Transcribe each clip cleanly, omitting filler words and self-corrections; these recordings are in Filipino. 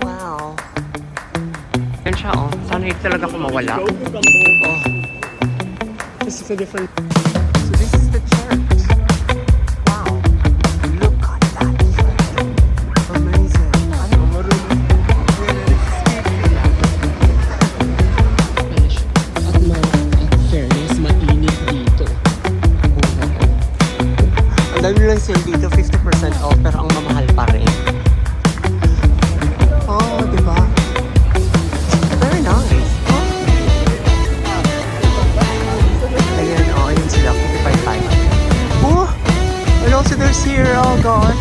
Wow. Yan siya, oh. Sana hindi talaga ako mawala. Oh. This is a different... So this is the church. Wow. Look at that church. Amazing. Ano? At fairness, mainit dito. Ang dami lang sale dito, 50% off, pero ang mamahal pa rin. Oh, diba? Very nice. Ayan, oh, ayun sila, 55. Oh! And also there's here, oh God.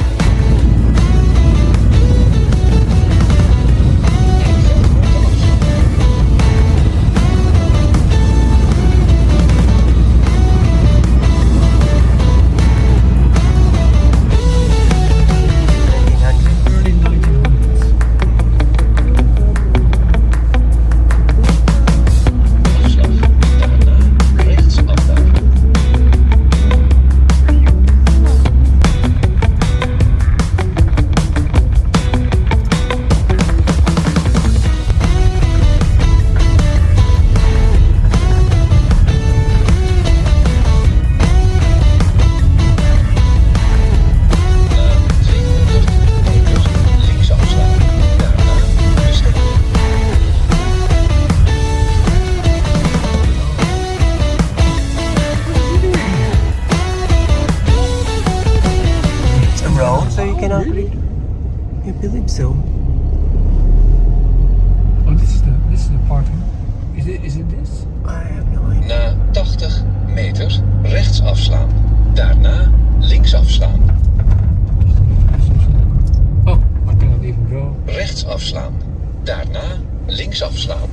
I believe so. Oh, this is the parking. Is it this? I have no idea. Na 80 meter rechts afslaan. Daarna links afslaan. Oh, I cannot even go. Rechts afslaan. Daarna links afslaan.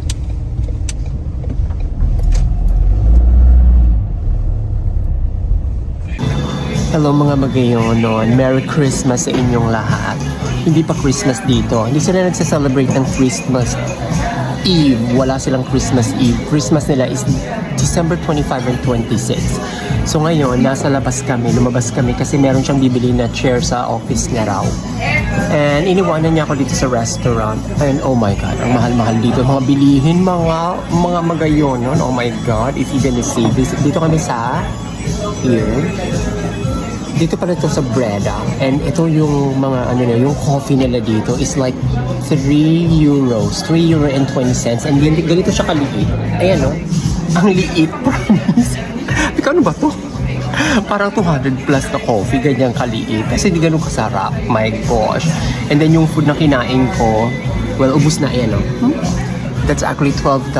Hello mga magayonon, Merry Christmas sa inyong lahat. Hindi pa Christmas dito. Hindi sila nagsa-celebrate ng Christmas Eve. Wala silang Christmas Eve. Christmas nila is December 25 and 26. So ngayon, nasa labas kami, lumabas kami kasi meron siyang bibili na chair sa office niya raw. And iniwanan niya ako dito sa restaurant. And oh my God, ang mahal-mahal dito. Mga bilihin, mga magayonon. Oh my God, if you're gonna see this. Dito kami sa here. Dito pala ito sa Breda. And ito yung mga ano na, yung coffee nila dito is like 3 euros. 3 euro and 20 cents. And ganito siya kaliit. Ayan o. Ang liit, promise. Ano ba to? Parang 200 plus na coffee, ganyang kaliit. Kasi di ganun kasarap. My gosh. And then yung food na kinain ko, well, ubus na yan o. That's actually 12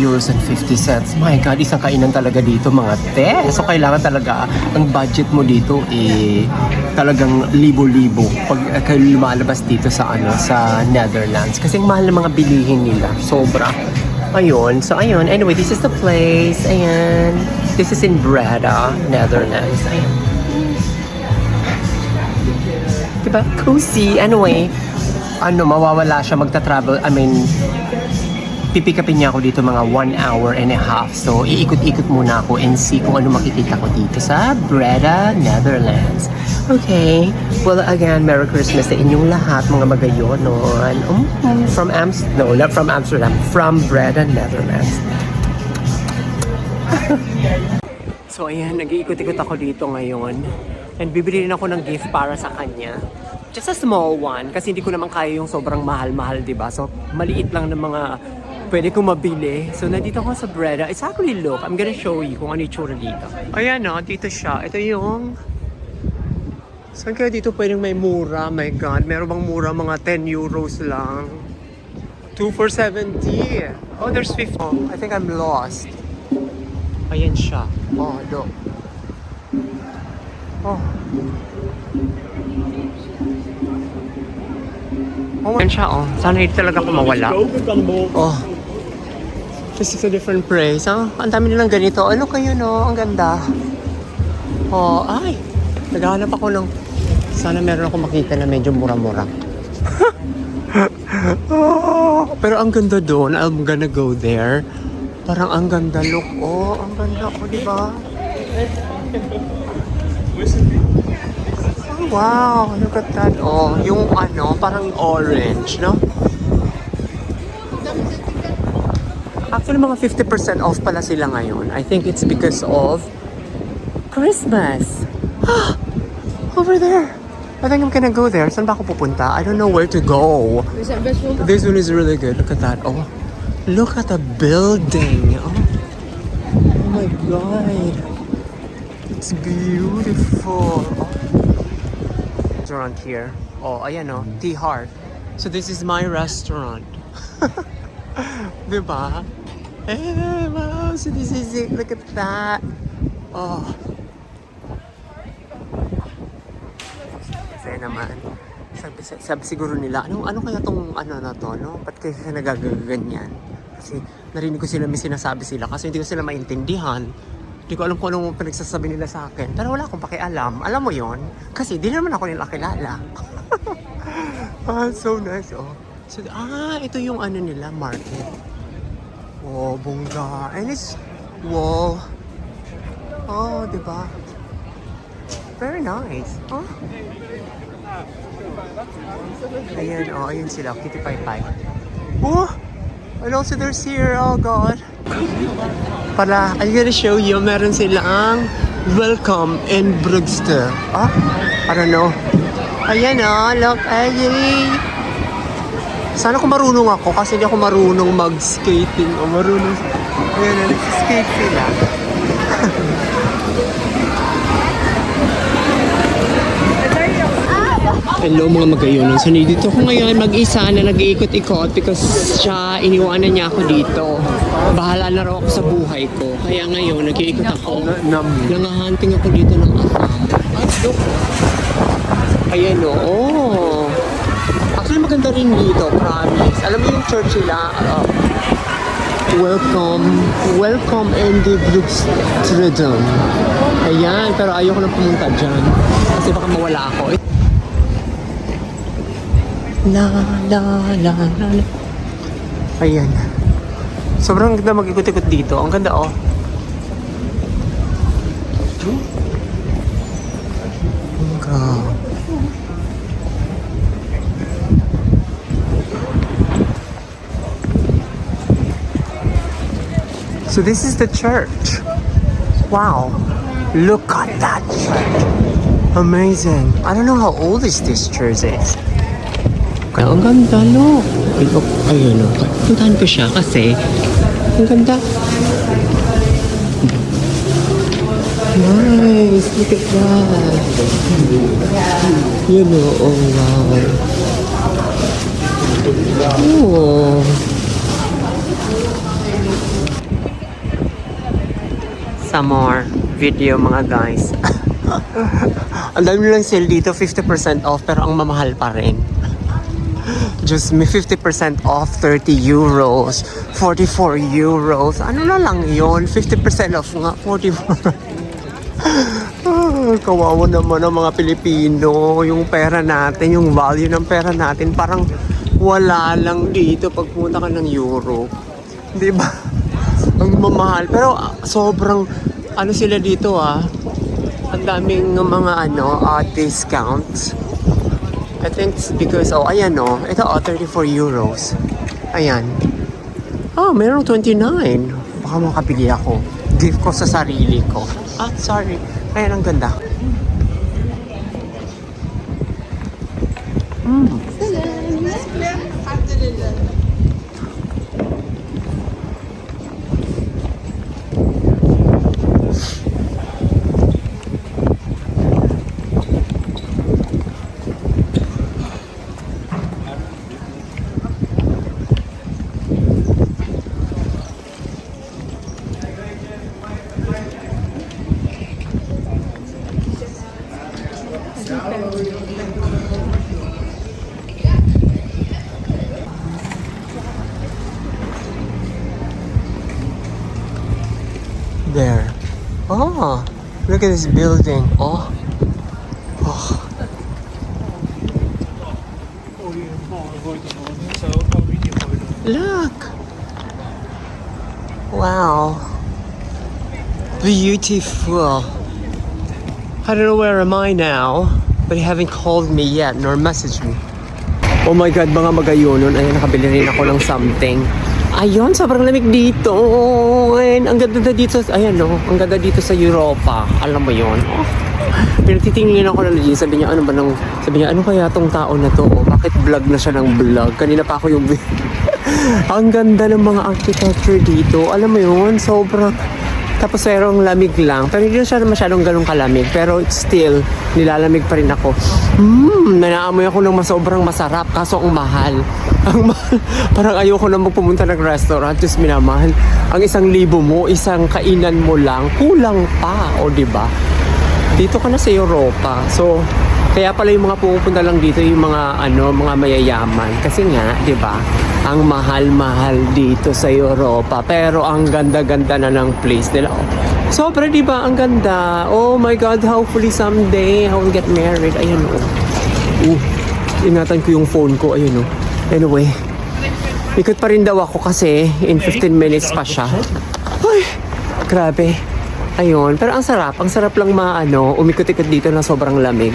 euros and 50 cents. My God, isang kainan talaga dito mga te. So kailangan talaga, ang budget mo dito talagang libo-libo pag kayo lumalabas dito sa sa Netherlands. Kasi ang mahal ng mga bilihin nila. Sobra. Ayun. So ayun. Anyway, this is the place. Ayan. This is in Breda, Netherlands. Ayan. Diba? Cozy. Anyway, mawawala siya magta-travel. I mean, pipikapin niya ako dito mga 1 hour and a half. So, iikot-ikot muna ako and see kung ano makikita ko dito sa Breda, Netherlands. Okay. Well, again, Merry Christmas sa inyong lahat, mga magayonon. Not from Amsterdam. From Breda, Netherlands. So, ayan, nag-iikot-ikot ako dito ngayon. And bibili rin ako ng gift para sa kanya. Just a small one. Kasi hindi ko naman kaya yung sobrang mahal-mahal, diba? So, maliit lang ng mga pwede kong mabili. So, nandito ako sa Breda. It's actually, look, I'm gonna show you kung ano yung tsura dito. Ayan o, dito siya. Ito yung... Saan kaya dito pwedeng may mura? My God, meron bang mura? Mga 10 euros lang. 2 for 70. Oh, there's 50. Oh, I think I'm lost. Ayan siya. Oh, look. Oh. Oh, ayan siya, oh. Sana hindi talaga ako mawala. Oh. This is a different place, huh? Ang dami nilang ganito. Ano kayo, no? Ang ganda. Oh, ay. Naghahanap ako ng... Sana meron ako makita na medyo mura-mura. Oh, pero ang ganda doon. I'm gonna go there. Parang ang ganda. Look, oh. Ang ganda ko, di ba? Wow, look at that. Oh, yung ano, parang orange, no? Actually, mga 50% off pala sila ngayon. I think it's because of Christmas. Over there. I think I'm gonna go there. Saan ba ako pupunta? I don't know where to go. Is that best one? This one is really good. Look at that. Oh, look at the building. Oh my God. It's beautiful. Oh. Restaurant here. Oh, ayan oh. Tea Heart. So this is my restaurant. Diba? Eh, wow. So this is it. Look at that. Oh. Kasi naman. Sabi siguro nila, ano kaya tong ano na to, no? Ba't kaya nagagaganyan? Kasi narinig ko sila, may sinasabi sila kasi hindi ko sila maintindihan. Hindi ko alam kung anong pinagsasabi nila sa akin. Pero wala akong pakialam. Alam mo yon? Kasi di naman ako nila kilala. So nice, oh. So, ito yung ano nila, market. Oh, bongga. And it's wall. Oh, diba? Very nice. Oh. Ayan, oh, ayun sila. Kitty Pie Pie. Oh! And also there's here, oh God. Para, I'm gonna show you, meron silang welcome in Brugster. Ah? I don't know. Ayan oh, look, ayy. Sana kung marunong ako kasi hindi ako marunong mag-skating o marunong. Ayan, nag-skate sila. Hello mga magayunan. So dito ko ngayon mag-isa na nag-iikot-ikot because siya, iniwanan niya ako dito. Bahala na raw ako sa buhay ko. Kaya ngayon nag-iikot ako. Nangahunting ako dito ng asam. Ayan o. Oh. Actually maganda rin dito, promise. Alam mo yung church nila? Welcome in the Brugstreden. Ayan, pero ayoko na pumunta dyan. Kasi baka mawala ako. La la la la la. Ayan. Sobrang ganda mag-ikot-ikot dito. Ang ganda oh. Ang ganda. So this is the church. Wow. Look at that church. Amazing. I don't know how old is this church is. Kaya ang ganda, no? Ayun, no? Puntahan ko siya kasi ang ganda. Nice! Look at that! You know, oh wow! Oh! Some more video mga guys. Ang dami lang sale dito, 50% off pero ang mamahal pa rin. Just may 50% off, 30 euros, 44 euros. Ano na lang yun? 50% off nga, 44. Kawawa naman ang mga Pilipino. Yung pera natin, yung value ng pera natin, parang wala lang dito pag pumunta ka ng Europe. Diba? Ang mamahal. Pero sobrang, ano sila dito ang daming mga discounts. I think it's because, ayan ito 34 euros. Ayan. Meron 29. Baka makabili ako. Gift ko sa sarili ko. Sorry. Ayan, ang ganda. There. Oh, look at this building. Oh. Look. Wow. Beautiful. I don't know where am I now. But he haven't called me yet nor messaged me. Oh my God, mga magayonon. Ayun, nakabili rin ako ng something. Ayun, sobrang lamig dito. And ang ganda dito, ayan no, ang ganda dito sa Europa. Alam mo yun. Oh. Pinagtitingin ako na Nadine, sabi niya, sabi niya, ano kaya tong tao na to? Oh, bakit vlog na siya ng vlog? Kanina pa ako yung ang ganda ng mga architecture dito. Alam mo yun, sobrang tapos merong lamig lang. Pero hindi na siya masyadong ganun kalamig. Pero still, nilalamig pa rin ako. Nanaamoy ako ng sobrang masarap. Kaso ang mahal. Ang mahal. Parang ayoko na magpumunta ng restaurant. Just minamahal. Ang 1,000 mo, isang kainan mo lang, kulang pa. O diba? Dito ka na sa Europa. So, kaya pala yung mga pupunta lang dito yung mga mga mayayaman kasi nga, 'di ba? Ang mahal-mahal dito sa Europa pero ang ganda-ganda na ng place nila. Sobra 'di ba? Ang ganda. Oh my God, hopefully someday I will get married. Ayun oh. Ingatan ko yung phone ko. Ayun oh. Anyway, ikot pa rin daw ako kasi in 15 minutes pa siya. Ay, grabe. Ayun, pero ang sarap lang umikot-ikot dito na sobrang lamig.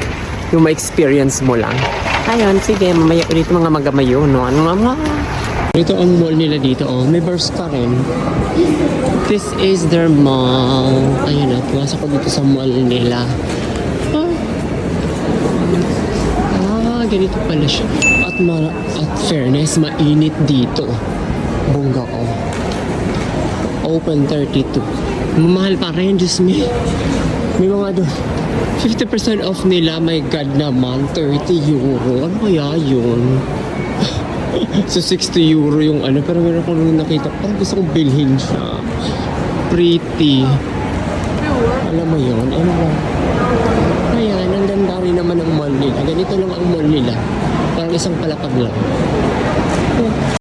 Yung ma-experience mo lang. Ayun, sige, mamaya ulit mga magamayo, no? Ito ang mall nila dito, oh. May burst pa rin. This is their mall. Ayun na, pumasok ko dito sa mall nila. Ganito pala siya. At fairness, mainit dito. Bongga, oh. Open 32. Mamahal pa rin, Diyos me. May mga 50% off nila, my God naman, 30 euro. Ano kaya yun? So 60 euro yung pero meron ko nung nakita, parang gusto kong bilhin siya. Pretty. Alam mo yun? Ano ba? Ayan, ang ganda rin naman ang mall nila. Ganito lang ang mall nila. Parang isang palapag lang.